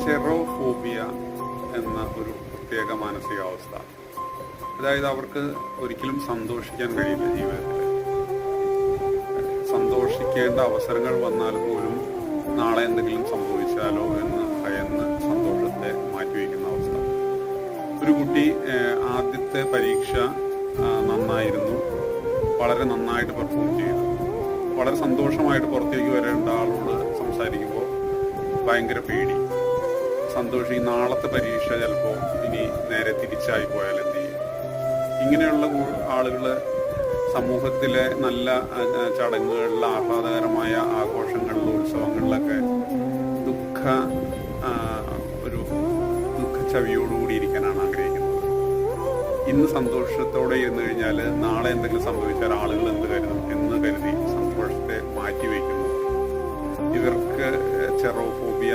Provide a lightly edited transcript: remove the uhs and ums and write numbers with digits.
ചെറോഫോബിയ എന്ന ഒരു പ്രത്യേക മാനസികാവസ്ഥ. അതായത് അവർക്ക് ഒരിക്കലും സന്തോഷിക്കാൻ കഴിയില്ല ജീവിതത്തിൽ. സന്തോഷിക്കേണ്ട അവസരങ്ങൾ വന്നാൽ പോലും നാളെ എന്തെങ്കിലും സംഭവിച്ചാലോ എന്ന് ഭയന്ന് സന്തോഷത്തെ മാറ്റിവെക്കുന്ന അവസ്ഥ. ഒരു കുട്ടി ആദ്യത്തെ പരീക്ഷ നന്നായിരുന്നു, വളരെ നന്നായിട്ട് പെർഫോം ചെയ്തു. വളരെ സന്തോഷമായിട്ട് പുറത്തേക്ക് വരേണ്ട ആളോട് സംസാരിക്കുമ്പോൾ ഭയങ്കര പേടി. നാളത്തെ പരീക്ഷ ചിലപ്പോൾ ഇനി നേരെ തിരിച്ചായി പോയാൽ എന്ത് ചെയ്യും? ഇങ്ങനെയുള്ള ആളുകൾ സമൂഹത്തിലെ നല്ല ചടങ്ങുകളിൽ, ആഹ്ലാദകരമായ ആഘോഷങ്ങളിലും ഉത്സവങ്ങളിലൊക്കെ ഒരു ദുഃഖച്ചവിയോടുകൂടി ഇരിക്കാനാണ് ആഗ്രഹിക്കുന്നത്. ഇന്ന് സന്തോഷത്തോടെ ഇരുന്നു കഴിഞ്ഞാൽ നാളെ എന്തെങ്കിലും സംഭവിച്ചാൽ ആളുകൾ എന്ത് കരുതും എന്ന് കരുതി സന്തോഷത്തെ മാറ്റിവെക്കുന്നു. ഇവർക്ക് ചെറോഫോബിയ